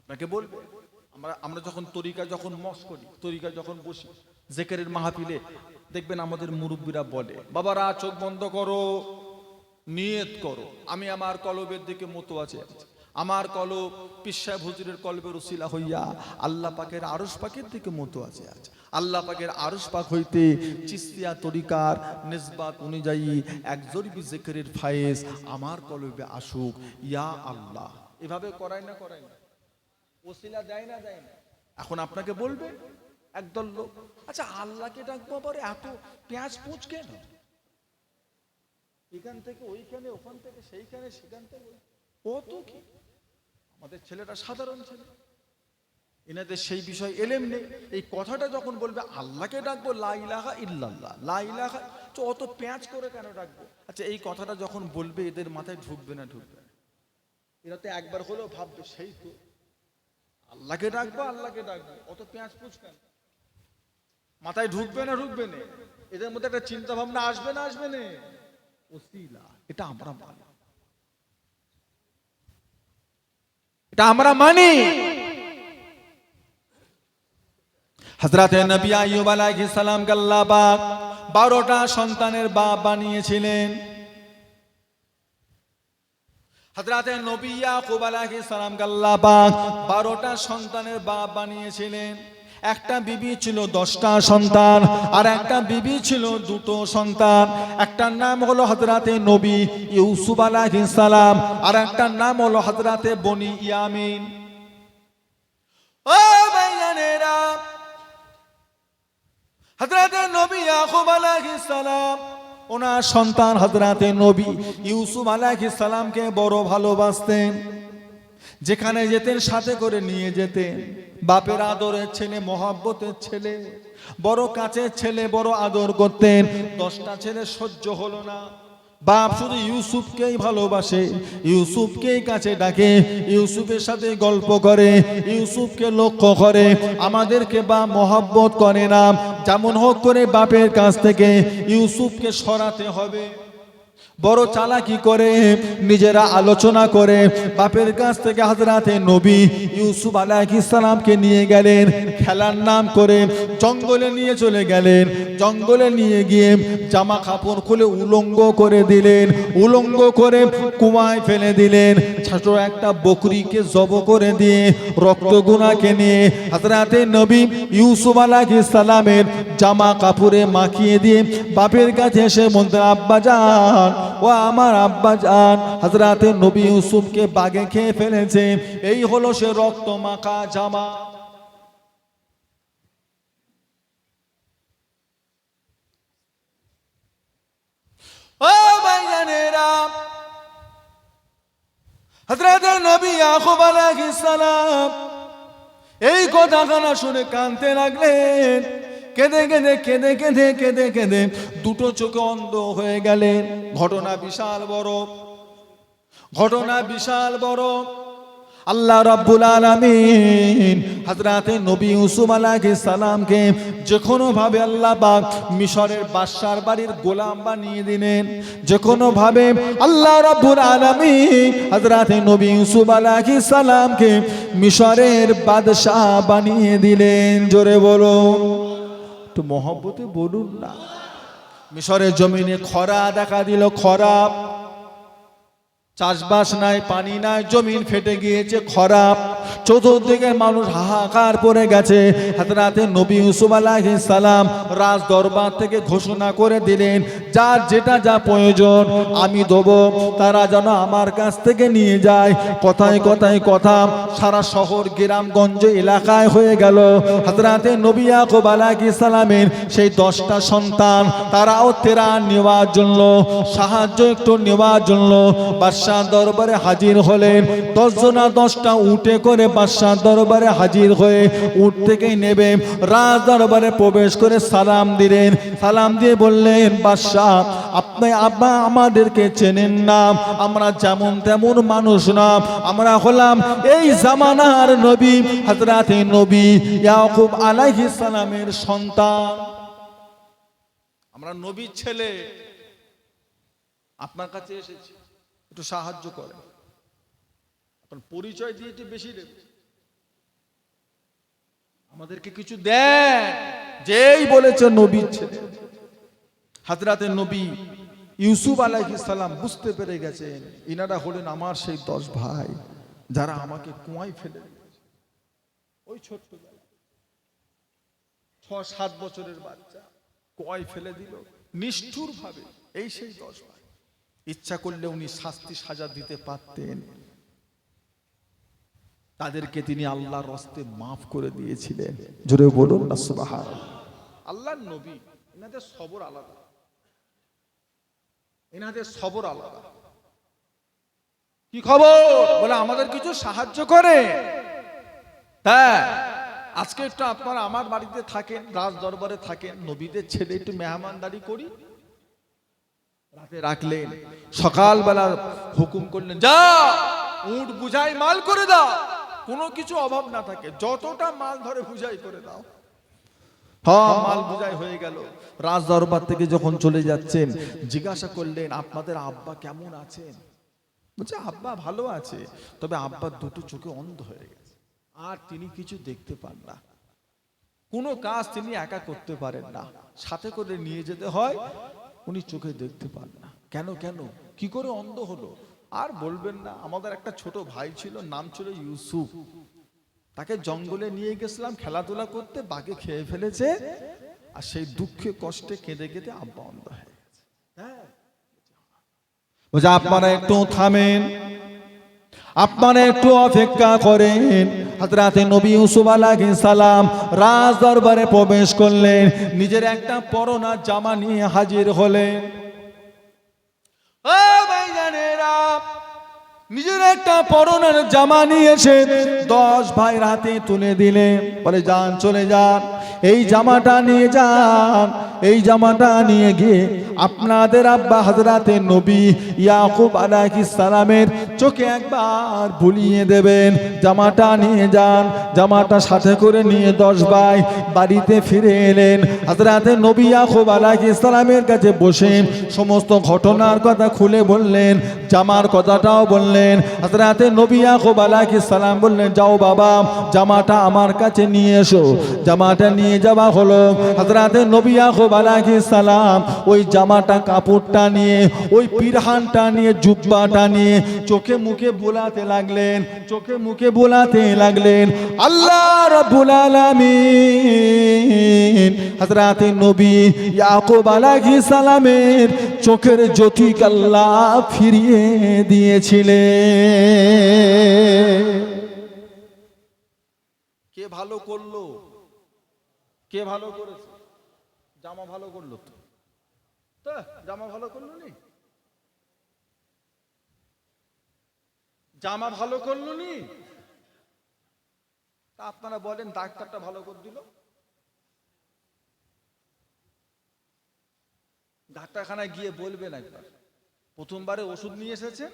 আপনাকে বলবো, আমরা যখন তরিকা যখন মস করি, তরিকা যখন বসি জিকিরের মাহফিলে, দেখবেন আমাদের মুরব্বীরা বলে, বাবারা চোখ বন্ধ করো, নিয়ত করো, আমি আমার কলবের দিকে মোতওয়াজে আছি, আমার কলব পীর সাহেব হুজুরের কলবের উসিলা হইয়া আল্লাহ পাকের আরশ পাকের দিকে মোতওয়াজে আছে। আল্লাহ পাকের আরশ পাক হইতে চিশতিয়া তরিকার নিসবাত অনুযায়ী এক জরবি জিকিরের ফায়েজ আমার কলবে আসুক, ইয়া আল্লাহ। এভাবে করায় না করায় না? ওসিলা দেয় না দেয় না? এখন আপনাকে বলবে একদল লোক, আচ্ছা আল্লাহকে ডাকবো আবার এত পেঁয়াজ পুঁচ কেন? এখান থেকে ওইখানে, ওখান থেকে সেইখানে, সেখান থেকে ও তো কি, আমাদের ছেলেটা সাধারণ ছেলে, এনাদের সেই বিষয় এলেম নেই। এই কথাটা যখন বলবে আল্লাহকে ডাকবো লা ইলাহা ইল্লাল্লাহ, লা ইলাহা, তো অত পেঁয়াজ করে কেন ডাকবো? আচ্ছা এই কথাটা যখন বলবে এদের মাথায় ঢুকবে না ঢুকবে? এরা তো একবার হলেও ভাববে সেই তো আল্লাহকে ডাকবো, আল্লাহকে ডাকবো, অত পেঁয়াজ পুঁচ কেন? মাথায় ঢুকবে না ঢুকবে না? এদের মধ্যে একটা চিন্তা ভাবনা আসবে না আসবে না? ওসিলা, এটা আমরা মানি, এটা আমরা মানি। হযরতে নবী আইয়ুব আলাইহিস সালামকে আল্লাহ পাক 12টা সন্তানের বাপ বানিয়েছিলেন। হযরতে নবী ইয়াকুব আলাইহিস সালামকে আল্লাহ পাক 12টা সন্তানের বাপ বানিয়েছিলেন। একটা বিবি ছিল 10টা সন্তান, আর একটা বিবি ছিল 2টো সন্তান। একটার নাম হলো হযরতে নবী ইউসুফ আলাইহিস সালাম, আর একটার নাম হলো হযরতে বনি ইয়ামিন। ও ভাইয়ানেরা, হযরতে নবী ইয়াকুব আলাইহিস সালাম ওনার সন্তান হযরতে নবী ইউসুফ আলাইহিস সালামকে বড় ভালোবাসতেন। যেখানে যেতেন সাথে করে নিয়ে যেতেন। বাপের আদরের ছেলে, মহব্বতের ছেলে, বড় কাছের ছেলে, বড় আদর করতেন। 10টা ছেলে সহ্য হলো না, বাপ শুধু ইউসুফকেই ভালোবাসে, ইউসুফকেই কাছে ডাকে, ইউসুফের সাথে গল্প করে, ইউসুফকে লক্ষ্য করে। আমাদেরকে বা মহব্বত করে না, যেমন হোক করে বাপের কাছ থেকে ইউসুফকে সরাতে হবে। বড় চালাকি করে নিজেরা আলোচনা করে বাপের কাছ থেকে হযরতে নবী ইউসুফ আলাইহিস সালামকে নিয়ে গেলেন। খেলার নাম করে জঙ্গলে নিয়ে চলে গেলেন। জঙ্গলে নিয়ে গিয়ে জামা কাপড় খুলে উলঙ্গ করে দিলেন, উলঙ্গ করে কুয়ায় ফেলে দিলেন। ছোট একটা বকরিকে জব করে দিয়ে রক্তগুনাকে নিয়ে হযরতে নবী ইউসুফ আলাইহিস সালামের জামা কাপড়ে মাখিয়ে দিয়ে বাপের কাছে এসে বলতেন, আব্বা জান, ও আমার আব্বা জান, হযরতে নবী ইউসুফকে বাঘে খেয়ে ফেলেছে। এই হলো সে রক্ত মাখা জামা। ও ভাইয়ানেরা, হযরতে নবী ইয়াকুব আলাইহিস সালাম এই কথাখানা শুনে কাঁদতে লাগলেন। কেঁদে কেঁদে কেঁদে কেঁদে কেঁদে কেঁদে 2টো চোখে অন্ধ হয়ে গেলেন। ঘটনা বিশাল বড়, ঘটনা বিশাল বড়। আল্লাহ রাব্বুল আলামিন হযরতে নবী ইউসুফ আলাইহিস সালামকে যে কোনো ভাবে আল্লাহ পাক মিশরের বাদশার বাড়ির গোলাম বানিয়ে দিলেন। যে কোনো ভাবে আল্লাহ রাব্বুল আলামিন হযরতে নবী ইউসুফ আলাইহিস সালামকে মিশরের বাদশা বানিয়ে দিলেন। জোরে বলুন, একটু মহব্বতে বলুন না। মিশরের জমিনে খরা দেখা দিল, খরা, চাষবাস নাই, পানি নাই, জমিন ফেটে গিয়েছে, খরা। চতুর্দিকে মানুষ হাহাকার পড়ে গেছে। হযরতে নবী ইউসুফ আলাইহিস সালাম রাজ দরবার থেকে ঘোষণা করে দিলেন, যার যেটা যা প্রয়োজন আমি দেবো, তারা যেন আমার কাছ থেকে নিয়ে যায়। কথায় কথায় কথা সারা শহর গ্রামগঞ্জ এলাকায় হয়ে গেল। হযরতে নবী ইয়াকুব আলাইহিস সালামের সেই 10টা সন্তান, তারাও তেরা নেওয়ার জন্য, সাহায্য একটু নেওয়ার জন্য বাদশাহ দরবারে হাজির হলেন। 10 জনা 10টা উটে করে বাদশাহ দরবারে হাজির হয়ে উট থেকে নেবে রাজ দরবারে প্রবেশ করে সালাম দিলেন। সালাম দিয়ে বললেন, বাদশাহ আপনি আমাদেরকে চেনেন না, আমরা যেমন তেমন মানুষ না, আমরা হলাম এই জামানার নবী হযরতে নবী ইয়াকুব আলাইহিস সালামের সন্তান। আমরা নবীর ছেলে, আপনার কাছে এসেছি, একটু সাহায্য করেন। এখন পরিচয় দিয়ে একটু বেশি দেব, আমাদেরকে কিছু দেন। যেই বলেছে নবীর ছেলে, হযরতে নবী ইউসুফ আলাইহিস সালাম বুঝতে পেরে গেছেন ইনারা হলেন আমার সেই 10 ভাই যারা আমাকে কুয়ায় ফেলে দিয়েছে। ওই ছোট্ট 6-7 বছরের বাচ্চা কুয়ায় ফেলে দিল নিষ্ঠুর ভাবে। এই সেই 10 ভাই। ইচ্ছা করলে উনি শাস্তি সাজা দিতে পারতেন, তাদেরকে তিনি আল্লাহর রাস্তে মাফ করে দিয়েছিলেন। জোরে বলুন না সুবহানাল্লাহ। আল্লাহর নবী, এনাদের সবর আলাদা, এনাদের সবর আলাদা। কি খবর বলে আমাদের কিছু সাহায্য করে। হ্যাঁ, আজকে একটু আপনারা আমার বাড়িতে থাকেন, রাজ দরবারে থাকেন, নবীদের ছেলে একটু মেহমানদারি করি। রাতে রাখলেন, সকালবেলা হুকুম করলেন, যা উট বুঝাই মাল করে দাও, কোনো কিছু অভাব না থাকে, যতটা মাল ধরে বুঝাই করে দাও। হ্যাঁ, মাল বুঝাই হয়ে গেল। রাজ দরবার থেকে যখন চলে যাচ্ছেন জিজ্ঞাসা করলেন, আপনাদের আব্বা কেমন আছেন? বলছে আব্বা ভালো আছে, তবে আব্বার দুটো চোখে অন্ধ হয়ে গেছে, আর তিনি কিছু দেখতে পান না, কোনো কাজ তিনি একা করতে পারেন না, সাথে করে নিয়ে যেতে হয়, উনি চোখে দেখতে পান না। কেন কেন কি করে অন্ধ হলো? আর বলবেন না, আমাদের একটা ছোট ভাই ছিল, নাম ছিল ইউসুফ, তাকে জঙ্গলে নিয়ে গেছিলাম খেলাধুলা করতে, বাঘে খেয়ে ফেলেছে, আর সেই দুঃখে কষ্টে কেঁদে কেঁদে আব্বা অন্ধ হয়ে গেছে। বলছে আপনারা একটু থামেন, আপনারা একটু অপেক্ষা করেন। হযরতে নবী ইউসুফ আলাইহিস সালাম রাজ দরবারে প্রবেশ করলেন, নিজের একটা পরনা জামা নিয়ে হাজির হলেন। ও ভাইজানেরা, নিজের একটা পরনের জামা নিয়েছে, 10 ভাইয়ের হাতে তুলে দিলে, বলে যান, চলে যান, এই জামাটা নিয়ে যান, এই জামাটা নিয়ে গিয়ে আপনাদের আব্বা হযরতে নবী ইয়াকুব আলাইহিস সালামের চোখে একবার বুলিয়ে দেবেন। জামাটা নিয়ে যান। জামাটা সাথে করে নিয়ে 10 ভাই বাড়িতে ফিরে এলেন। হযরতে নবী ইয়াকুব আলাইহিস সালামের কাছে বসে সমস্ত ঘটনার কথা খুলে বললেন, জামার কথাটাও বললেন। হযরতে নবী ইয়াকুব আলাইহিস সালাম বললেন, যাও বাবা, জামাটা আমার কাছে নিয়ে এসো। জামাটা নিয়ে যাওয়া হলো। হযরতে নবী ইয়াকুব আলাইহিস সালাম ওই জামাটা, কাপড়টা নিয়ে, ওই পিরহানটা নিয়ে, জুব্বাটা নিয়ে চোখে মুখে বোলাতে লাগলেন, চোখে মুখে বোলাতে লাগলেন, আল্লাহ রাব্বুল আলামিন হযরতে নবী ইয়াকুব আলাইহিস সালামের চোখের জ্যোতি আল্লাহ ফিরিয়ে দিয়েছিলেন। কে ভালো করলো? কে ভালো করেছে? জামা ভালো করলো তো? জামা ভালো করলো নি? জামা ভালো করলো নি? তা আপনারা বলেন ডাক্তারটা ভালো করে দিল? ডাক্তারখানায় গিয়ে বলবেন একবার, প্রথমবারে ওষুধ নিয়ে এসেছে,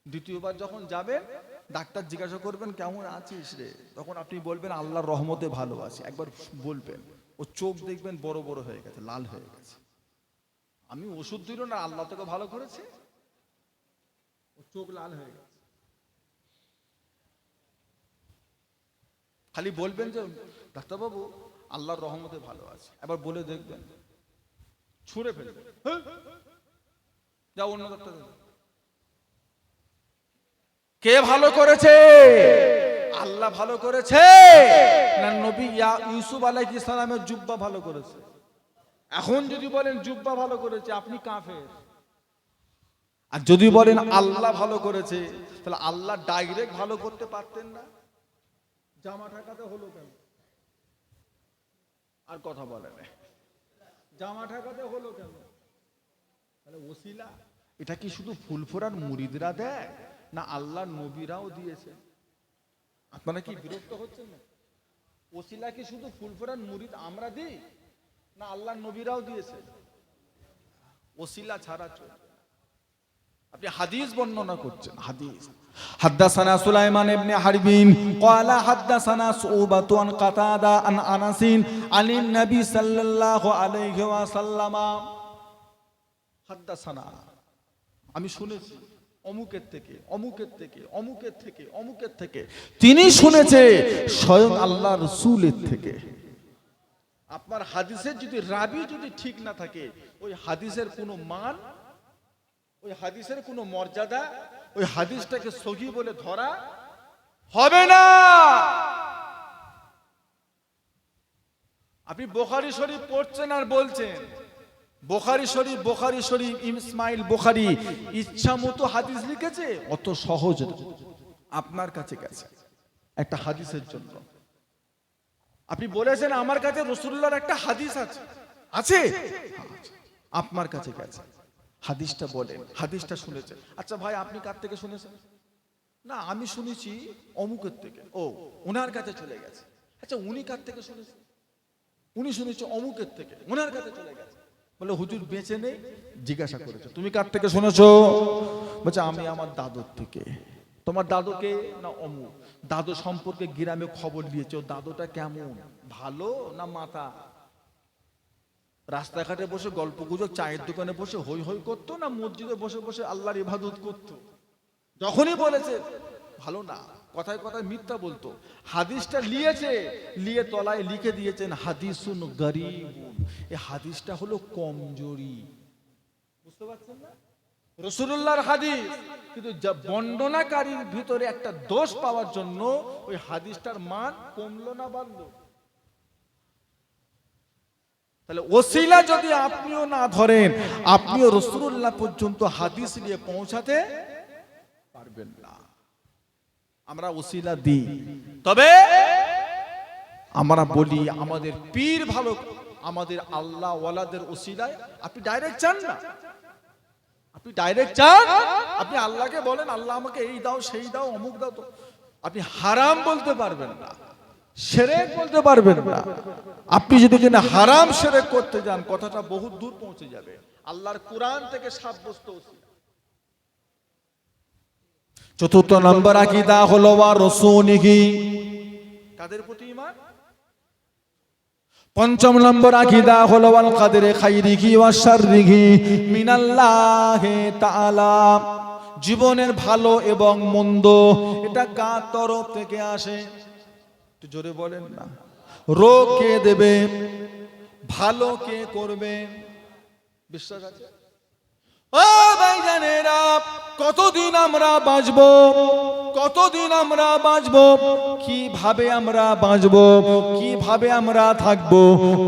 দ্বিতীয়বার যখন যাবেন ডাক্তার জিজ্ঞাসা করবেন কেমন আছিস রে, তখন আপনি বলবেন আল্লাহর রহমতে ভালো আছি। একবার বলবেন, ও চোখ দেখবেন বড় বড় হয়ে গেছে, লাল হয়ে গেছে। আমি ওষুধ দিল না, আল্লাহ তোকে ভালো করেছে, ও চোখ লাল হয়ে গেছে। খালি বলবেন যে ডাক্তারবাবু আল্লাহর রহমতে ভালো আছে, এবার বলে দেখবেন ছুঁড়ে ফেলবে, যাও অন্য ডাক্তার। কে ভালো করেছে? আল্লাহ ভালো করেছে না নবী ইউসুফ আলাইহিস সালামের জুব্বা ভালো করেছে? এখন যদি বলেন জুব্বা ভালো করেছে, আপনি কাফের। আর যদি বলেন আল্লাহ ভালো করেছে, তাহলে আল্লাহ ডাইরেক্ট ভালো করতে পারতেন না? জামা ঠাকাতে হলো কেন? আর কথা বলে না, জামা ঠাকাতে হলো কেন? তাহলে ওসিলা এটা কি শুধু ফুলফোরার মুরিদরা দেয়, না আল্লাহর নবীরাও দিয়েছে? আপনারা কি বিরক্ত হচ্ছেন না? ওসিলা কি শুধু ফুলফোরার মুরিদ আমরা দিই, না আল্লাহর নবীরাও দিয়েছে? ওসিলা ছাড়া চলে। আপনি হাদিস বর্ণনা করছেন, হাদিস হাদাসানা সুলাইমান ইবনে হারবিন ক্বালা হাদাসানা সুবাতু আন কাতাদা আন আনাসিন আনিন নবী সাল্লাল্লাহু আলাইহি ওয়াসাল্লাম হাদাসানা, আমি শুনেছি অমুকের থেকে অমুকের থেকে অমুকের থেকে অমুকের থেকে, তিনি শুনেছে স্বয়ং আল্লাহর রাসূলের থেকে। আপনার হাদিসের যদি রাবি যদি ঠিক না থাকে, ওই হাদিসের কোনো মান, ওই হাদিসের কোনো মর্যাদা, ওই হাদিসটাকে সহি বলে ধরা হবে না। আপনি বুখারী শরীফ পড়ছেন আর বলছেন বুখারী শরীফ ইসমাইল বুখারী ইচ্ছা মতো হাদিস লিখেছে, অত সহজ না। আপনার কাছে গেছে একটা হাদিসের জন্য, আপনি বলেছেন আমার কাছে রাসূলুল্লাহর একটা হাদিস আছে, আছে আপনার কাছে গেছে, হাদিসটা বলেন, হাদিসটা শুনেছেন। আচ্ছা ভাই আপনি কার থেকে শুনেছেন? না আমি শুনেছি অমুকের থেকে। ও ওনার কাছে চলে গেছে। আচ্ছা উনি কার থেকে শুনেছেন? উনি শুনেছে অমুকের থেকে, ওনার কাছে চলে গেছে। বলে হুজুর বেঁচে নেই, জিজ্ঞাসা করেছে তুমি কার থেকে শুনেছো? বলছে আমি আমার দাদুর থেকে। তোমার দাদুকে? না অমুক। দাদু সম্পর্কে গ্রামে খবর দিয়েছো, দাদুটা কেমন, ভালো না মাতা? রাস্তাঘাটে বসে গল্প গুজব, চায়ের দোকানে বসে হই হই করতো, না মসজিদে বসে বসে আল্লাহর ইবাদত করতো? যখনই বলেছে ভালো না, কথায় কথায় মিথ্যা বলতো। হাদিসটা লিয়েছে, লিয়ে তলায় লিখে দিয়েছেন হাদিসুন গরীবুন, এই হাদিসটা হলো কমজোরি। বুঝতে পারছেন না? রাসূলুল্লাহর হাদিস, কিন্তু বর্ণনাকারীর ভিতরে একটা দোষ পাওয়ার জন্য ওই হাদিসটার মান কমলো না বাড়লো? তাহলে ওসিলা যদি আপনিও না ধরেন, আপনিও রাসূলুল্লাহ পর্যন্ত হাদিস নিয়ে পৌঁছাতে পারবেন না। আমরা ওসিলা দিই, তবে আমরা বলি আমাদের পীর ভালো, আমাদের আল্লাহ ওয়ালাদের ওসিলায়। আপনি ডাইরেক্ট চান না, আপনি ডাইরেক্ট চান, আপনি আল্লাহকে বলেন আল্লাহ আমাকে এই দাও সেই দাও অমুক দাও, তো আপনি হারাম বলতে পারবেন না, শিরক বলতে পারবেন না। আপনি যদি কিনা হারাম শিরক করতে যান, কথাটা বহুত দূর পৌঁছে যাবে। আল্লাহর কুরআন থেকে সাব্যস্ত ওসিলা। চতুর্থ নম্বর আকীদা হলো ওয়া রাসূলিহি, কাদের প্রতি ঈমান? পঞ্চম নম্বর আকীদা হলো ওয়াল কাদরি খাইরিহি ওয়া শাররিহি মিনাল্লাহি তাআলা, জীবনের ভালো এবং মন্দ এটা কার তরফ থেকে আসে? একটু জোরে বলেন না। রোগ কে দেবে, ভালো কে করবে? বিশ্বাস আছে? ও ভাইজানেরা, কতদিন আমরা বাঁচবো, কতদিন আমরা বাঁচবো, কিভাবে আমরা বাঁচবো, কিভাবে আমরা থাকবো,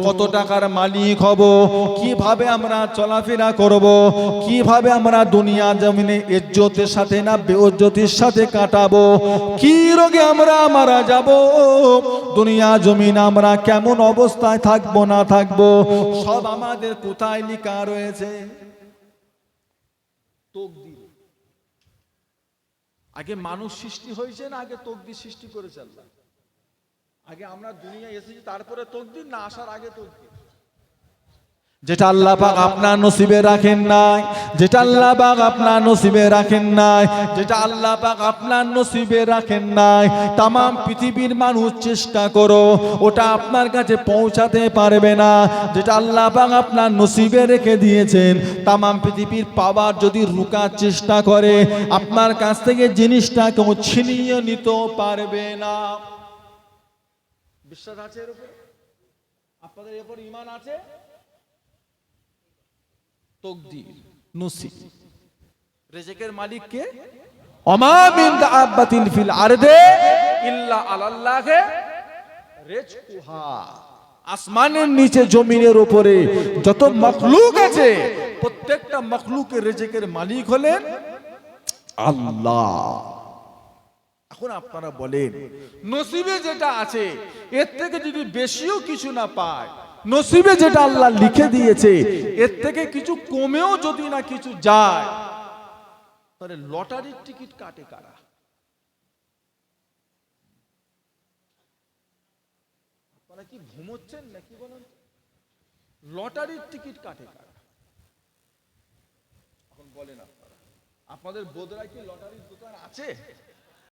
কত টাকার মালিক হব, কিভাবে আমরা চলাফেরা করব, কিভাবে আমরা দুনিয়া জমিনে ইজ্জতের সাথে না বেইজ্জতির সাথে কাটাবো, কি রোগে আমরা মারা যাব, দুনিয়া জমিন আমরা কেমন অবস্থায় থাকবো না থাকবো, সব আমাদের কোথায় লেখা রয়েছে? তকদির। আগে মানুষ সৃষ্টি হয়েছে না আগে তকদির সৃষ্টি করেছে আল্লাহ? আগে আমরা দুনিয়া এসেছি তারপরে তকদির, না আসার আগে তকদির? যেটা আল্লাহ পাক আপনার নসিবে রাখেন নাই, যেটা আল্লাহ পাক আপনার নসিবে রাখেন নাই, যেটা আল্লাহ পাক আপনার নসিবে রাখেন নাই, তাম পৃথিবীর মানুষ চেষ্টা করো ওটা আপনার কাছে পৌঁছাতে পারবে না। যেটা আল্লাহ পাক আপনার নসিবে রেখে দিয়েছেন, তাম পৃথিবীর পাওয়ার যদি রুকার চেষ্টা করে, আপনার কাছ থেকে জিনিসটা কেউ ছিনিয়ে নিতে পারবে না। বিশ্বাস আছে এর উপরে? আপনাদের এর উপর ঈমান আছে? তকদির, নসিব, রিজিকের মালিক কে? ওমা মিন দাব্বাতিন ফিল আরদে ইল্লা আলাল্লাহে রিজকুহা। আসমানের নিচে জমিনের উপরে যত মখলুক আছে প্রত্যেকটা মখলুকের রিজিকের মালিক হলেন আল্লাহ। এখন আপনারা বলেন নসিবে যেটা আছে এর থেকে যদি বেশিও কিছু না পায়, নসিবে যেটা আল্লাহ লিখে দিয়েছে এর থেকে কিছু কমেও যদি না কিছু যায়, তাহলে লটারির টিকিট কাটে কারা? আপনারা কি ঘুমোচ্ছেন নাকি বলেন? লটারির টিকিট কাটে কারা? এখন বলেন আপনারা, আপনাদের বোধরায় কি লটারির দোকান আছে?